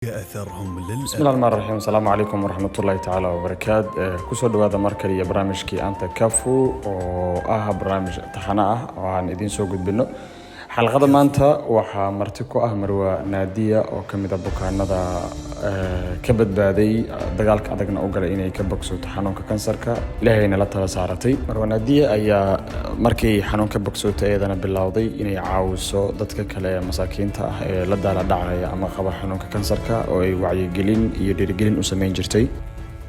بسم الله الرحمن الرحيم. السلام عليكم ورحمة الله تعالى وبركاته. كسر هذا مركز برنامج كي أنت كفو برنامج تحنا وعن إدين سوق بينه حلقة ما أنت وحمرتكو مروة نادية أو كم إذا بكرنا ذا كبد بعدي دجالك أدقنا أوجر إني كبكسو تحنون ككنسرك لهينا لا تلاسارتي مروة نادية أي مركي حنون كبكسو تأذنا باللاضي إني عاوزو ضدك كلا مساكين تا لدى لدعي أما خبر حنون ككنسرك أو أي وعي جلين يدير جلين أسمين جرتي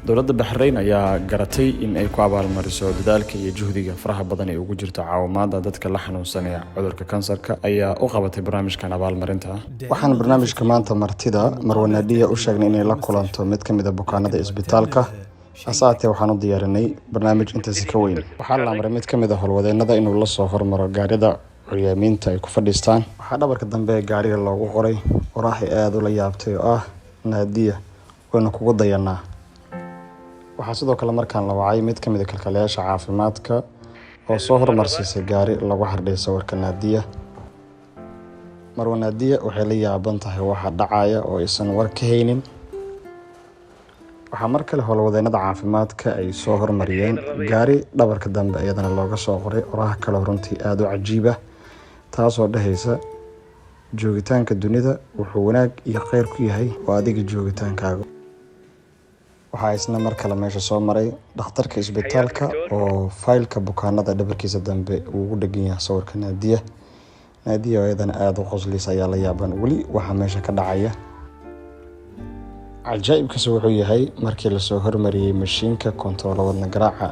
dowladda Bahrain ayaa garatay in ay ku abaalmariso dadaalka iyo juhdiga faraha badan ee ugu jirta caawimaadda dadka la xanuunsanaya cudurka kansarka ayaa u qabatay barnaamijkan abaalmarinta. Waxaan barnaamijka maanta martida Marwa Naadiya u sheegnay inay la kulanto mid ka mid ah bukaanada isbitaalka. Asaatee waxaan u diyaarinay barnaamij intaas ka weyn. Waxaa la amray mid ka mid ah howlwadeennada inuu la soo hormaro gaarida curyaaminta ay ku fadhiistaan. Waxaa dhabarka dambe ee gaariga loogu qoray qoraaxi aad u la yaabtay oo ah Naadiya wayna kugu dayanaa. waxaa sidoo kale markaan la wacay mid ka mid ah kalkaaliyaasha caafimaadka oo soo hormarsiisay gaari lagu xardhay sawirka Naadiya. Marwa Naadiya waxay la yaaban tahay waxa dhacaya oo aysan war ka haynin. waxaa mar kale howlwadeennada caafimaadka ay soo hormariyeen gaari dhabarka dambe iyadana looga soo qoray oraha kale runtii aad u cajiib ah taasoo dhahaysa joogitaanka dunida wuxuu wanaag iyo khayr ku yahay oo adiga joogitaankaaga. waxaa isna mar kale meesha soo maray dhakhtarka isbitaalka oo faylka bukaanada dhabarkiisa dambe uu ugu dhagan yahay sawirka Naadiya. Naadiya ayadana aad u qoslaysa ayaa la yaaban weli waxa meesha ka dhacaya. cajaa'ibkaas wuxuu yahay markii la soo hormariyay mashiinka kontaroolada wadna garaaca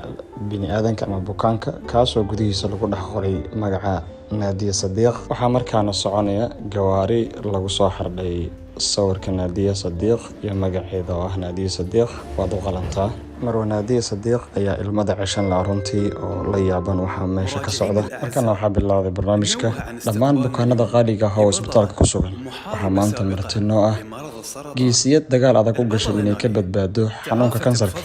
bini'aadanka ama bukaanka kaasoo gudihiisa lagu dhex qoray magaca Naadiya Sadiq. waxaa markaana soconaya gawaari lagu soo xardhay sawirka Naadiya Sadiq iyo magaceeda oo ah Naadiya Sadiq. waad u qalantaa. Marwa Naadiya Sadiq ayaa ilmada ceshan la runtii oo la yaaban waxa meesha ka socda. markaana waxaa bilowday barnaamijka dhammaan bukaanada qaaliga ah oo isbitaalka ku sugan. waxaa maanta martino ah geesiyad dagaal adag u gashay inay ka badbaado xanuunka kansarka.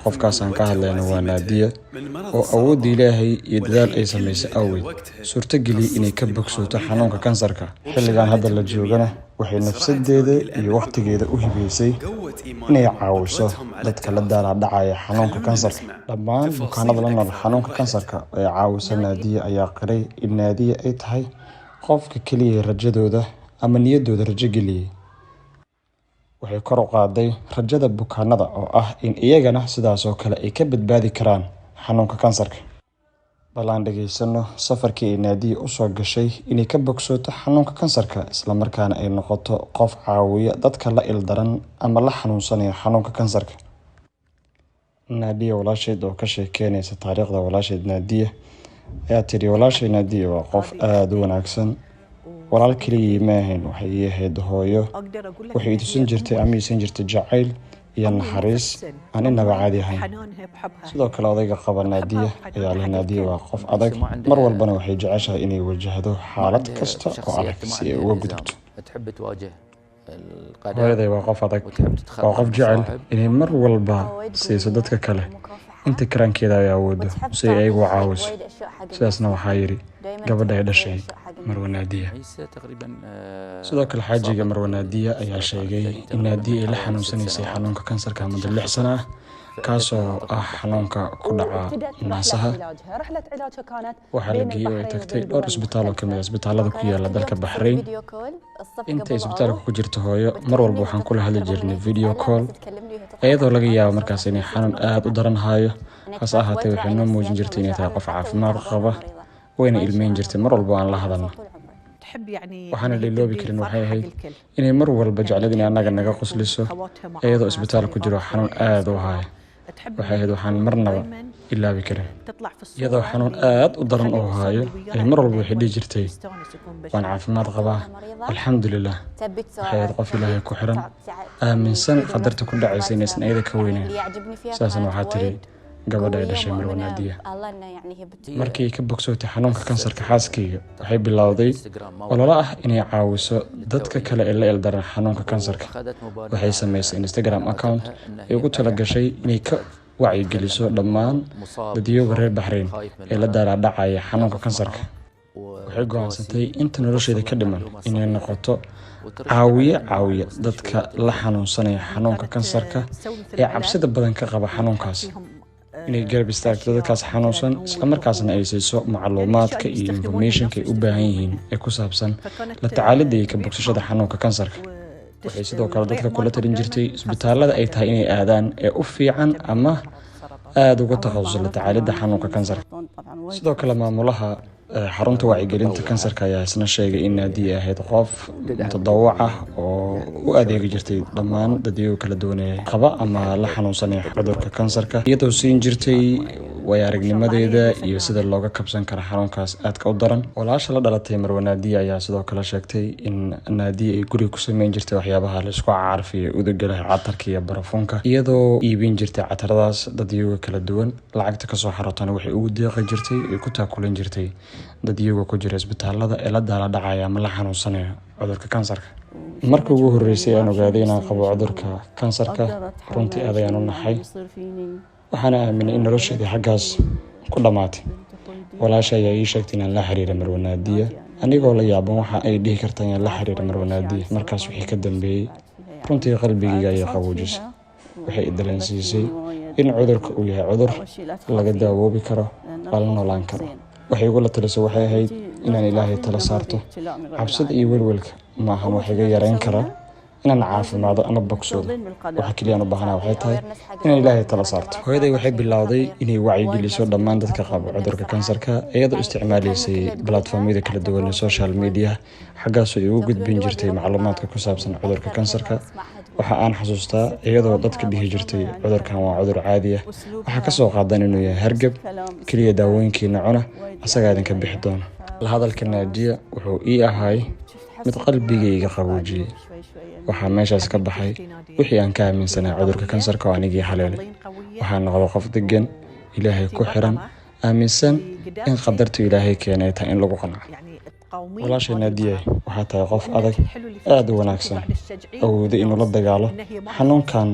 qofkaasaan ka hadlayna waa Naadiya oo awood Ilaahay iyo dadaal ay sameysay awgeed suurtageliyay inay ka bogsooto xanuunka kansarka. xilligan hadda la joogana waxay nafsadeeda iyo waqtigeeda u hibeysay inay caawiso dadka la daalaa-dhacaya xanuunka kansarka. dhammaan bukaanada la nool xanuunka kansarka ee caawisa Naadiya ayaa qiray in Naadiya ay tahay qofka kaliya rajadooda ama niyadooda rajo geliyay. waxay kor u qaaday rajada bukaanada oo ah in iyagana sidaas oo kale ay ka badbaadi karaan xanuunka kansarka. balaan dhageysano safarkii ay Naadiya u soo gashay inay ka bogsooto xanuunka kansarka isla markaana ay noqoto qof caawiya dadka la ildaran ama la xanuunsanaya xanuunka kansarka. Naadiya walaasheed oo ka sheekeynaysa taariikhda walaasheed Naadiya ayaa tiri walaashay Naadiya waa qof aad u wanaagsan. walaal kaliya ma ahayn waxay ahayd hooyo. waxay tusin jirtay amiisan jirtay jacayl iyo naxariis aan inaba caadi ahayn. sidoo kale odayga qaba Naadiya ayaa leh Naadiya waa qof adag mar walbana waxay jeceshahay inay wajahdo xaalad kasta oo adag si ay uga gudubto. hooyaday waa qof adag waa qof jecel inay mar walba siiso dadka kale inta karaankeeda ay awoodo si ay ugu caawiso. sidaasna waxaa yiri gabadha ay dhashay Marwa Naadiya. sidoo kale xaajiga Marwa Naadiya ayaa sheegay in Naadiya ay la xanuunsanaysay xanuunka kansarka muddo 6 sano ah kaasoo ah xanuunka ku dhaca naasaha. waxaa la geeyay oo ay tagtay dhowr isbitaal oo kamid ah isbitaalada ku yaala dalka Bahrain. intay isbitaalka ku jirto hooyo mar walba waxaan kula hadli jirnay video call iyadoo laga yaabo markaas inay xanuun aad u daran hayo. hase ahaatee waxay noo muujin jirtay inay tahay qof caafimaad qaba wayna ilmeyn jirtay mar walba aan la hadalno. waxaana la iloobi karin waxay ahayd inay mar walba jeclad inay annaga naga qosliso iyadoo isbitaal ku jiro xanuun aad u haya. waxay ahayd waxaan marnaba ilaabi karin iyadoo xanuun aad u daran oo hayo ay mar walba waxay dhihi jirtay waan caafimaad qabaa alxamdulilah. waxay ahayd qof Ilaahay ku xiran aaminsan qadarta ku dhacaysa inaysan iyada ka weynayn. sidaasna waxaa tiri gabadha ay dhashay Marwa Naadiya. markii ka bogsootay xanuunka kansarka xaaskeyga waxay bilowday olole ah inay caawiso dadka kale ee la ildaran xanuunka kansarka. waxay sameysay Instagram account ay ugu talagashay inay ka wacyigeliso dhammaan dadweynaha reer Bahrain ee la daalaa-dhacaya xanuunka kansarka. waxay go'aansatay inta nolosheeda ka dhiman inay noqoto caawiya dadka la xanuunsanaya xanuunka kansarka ee cabsida badan ka qaba xanuunkaas, inay garab istaagto dadkaas xanuunsan isla markaasna ay siiso macluumaadka iyo informationka ay u baahan yihiin ee ku saabsan la tacaalidda iyo ka bogsashada xanuunka kansarka. waxay sidoo kale dadka kula talin jirtay isbitaalada ay tahay inay aadaan ee u fiican ama aada uga takhasusay la tacaalidda xanuunka kansarka. sidoo kale maamulaha xarunta wacyigelinta kansarka ayaa isna sheegay in Nadia ahayd qof mutadawwac ah oo u adeegi jirtay dhammaan dadweynaha kala duwan ee qaba ama la xanuunsanaya cudurka kansarka, iyadoo siin jirtay way-aragnimadeeda iyo sida looga kabsan karo xanuunkaas aadka u daran. walaasha la dhalatay Marwa Nadia ayaa sidoo kale sheegtay in Nadia ay guriga ku sameyn jirtay waxyaabaha la isku carfiyo udugga leh, catarka iyo barafuunka, iyadoo iibin jirtay cataradaas dadweynaha kala duwan. lacagta kasoo xarootana waxay ugu deeqi jirtay ay ku taakulan jirtay dadweynaha ku jira isbitaalada ee la daala dhacaya ama la xanuunsanaya cudurka kansarka. markii ugu horreysay aan ogaaday inaan qabo cudurka kansarka, runtii aad ayaan u naxay, waxaana aaminay in nolosheedii xaggaas ku dhammaatay. walaasha ayaa ii sheegtay inaan la xiriiro Marwa Nadia, anigoo la yaaban waxa ay dhihi kartaa inaan la xiriiro Marwa Nadia. markaas wixii ka dambeeyey runtii qalbigayga ayay qaboojisay. waxay dareensiisay in cudurka uu yahay cudur laga daawoobi karo, lala noolaan karo. waxay igula talisay waxay ahayd inaan Ilaahay tala saarto. cabsida iyo welwelka maahan wax iga yareyn kara inaan caafimaado ama bogsoodo. waxa kaliya aan u baahanahay waxay tahay inaan Ilaahay tala saarto. hooyaday waxay bilowday inay wacyigeliso dhammaan dadka qaba cudurka kansarka, iyadoo isticmaalaysay platformyada kala duwan ee social media, xaggaasoo ay ugu gudbin jirtay macluumaadka ku saabsan cudurka kansarka. waxa aan xasuustaa iyadoo dadka dhihi jirtay cudurkan waa cudur caadi ah, waxaa ka soo qaadan inuu yahay hargab, kaliya daawooyinkiina cuna, asagaa idinka bixi doona. la hadalka Nadia wuxuu ii ahay mid qalbigayga qaboojiyey. waxaa meeshaas ka baxay wixii aan ka aaminsanaa cudurka kansarka oo anigii haleelay. waxaan noqday qof degan, Ilaahay ku xiran, aaminsan in qadartu Ilaahay keenay tahay in lagu qanco. walaasha Nadia waxaa tahay qof adag, aad u wanaagsan, awooda inuu la dagaalo xanuunkan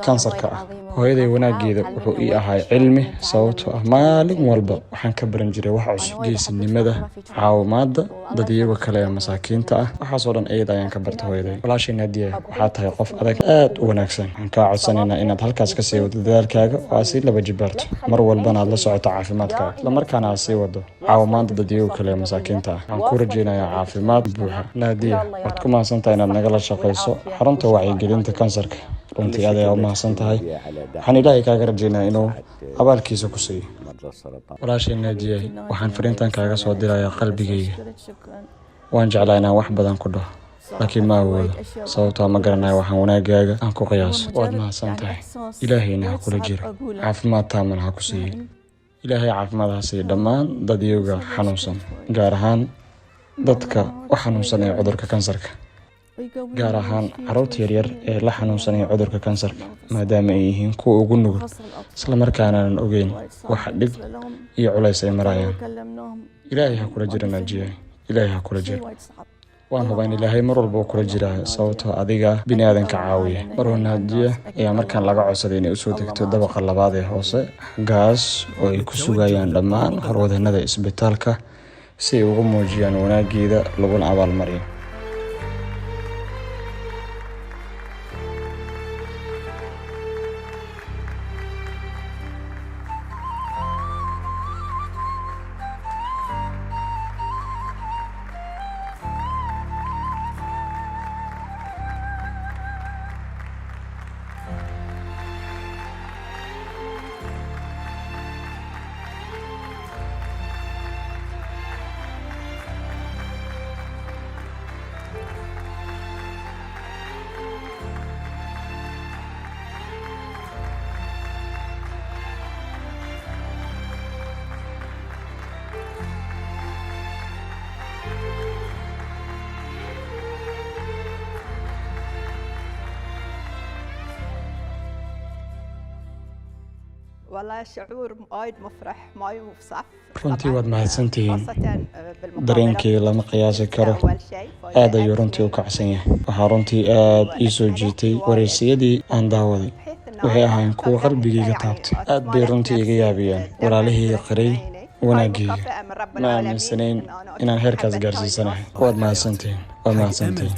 kansarka ah. hooyaday wanaageeda wuxuu ii ahay cilmi, sababtoo ah maalin walba waxaan ka baran jiray wax cusub, geesinimada, caawimaadda dad iyaga kale ee masaakiinta ah. waxaasoo dhan iyada ayaan ka bartay hooyaday. walaasha Nadia waxaa tahay qof adag, aad u wanaagsan. waxaan kaa codsanaynaa inaad halkaas ka sii wado dadaalkaaga oo aad sii laba jibaarto, mar walbana aad la socoto caafimaadkaaga, isla markaana aad sii wado caawimaadda dad iyaga kale ee masaakiinta ah. waxaan ku rajaynayaa caafimaad buuxa. Nadia, waad ku mahadsantahay inaad nagala shaqayso xarunta wacyigelinta kansarka. runtii aad ayaa u mahadsan tahay. waxaan Ilaahay kaaga rajaynayaa inuu abaalkiisa ku siiyo. walaasha Nadia, waxaan fariintan kaaga soo dirayaa qalbigayga. waan jeclaa inaan wax badan ku dhaho, laakiin ma awoodo, sababtoo ma garanayo waxaan wanaagaaga aan ku qiyaaso. waad mahadsan tahay. ilaahayna ha kula jiro, caafimaad taaman ha ku siiyo. ilaahay caafimaad ha siiyo dhammaan dad iyaga xanuunsan, gaar ahaan dadka u xanuunsanaya cudurka kansarka, gaar ahaan carruurta yaryar ee la xanuunsanaya cudurka kansarka, maadaama ay yihiin kuwa ugu nugul, isla markaana aan ogeyn waxa dhib iyo culays ay marayaan. ilaahay ha kula jiro Nadia, ilaahay ha kula jiro. waan hubaa in Ilaahay mar walba kula jira, sababtoo adiga bini'aadanka caawiya. Marwa Nadia ayaa markaan laga codsaday inay usoo degto dabaqa labaad ee hoose, xaggaas oo ay ku sugayaan dhammaan howlwadeennada isbitaalka si ay ugu muujiyaan wanaageeda laguna abaalmariyo. والله شعور وايد مفرح ماي وصعب. runtii waad mahadsantihiin. dareenkayga lama qiyaasi karo, aad ayuu runtii u kacsan yahay. waxaa runtii aad ii soo jiitay wareysiyadii aan daawaday, waxay ahaayeen kuwa qalbigayga taabtay. aad bay runtii iga yaabiyeen. walaalihii qiray wanaagayga, ma aaminsanayn inaan heerkaas gaarsiisanahay. waad mahadsantihiin.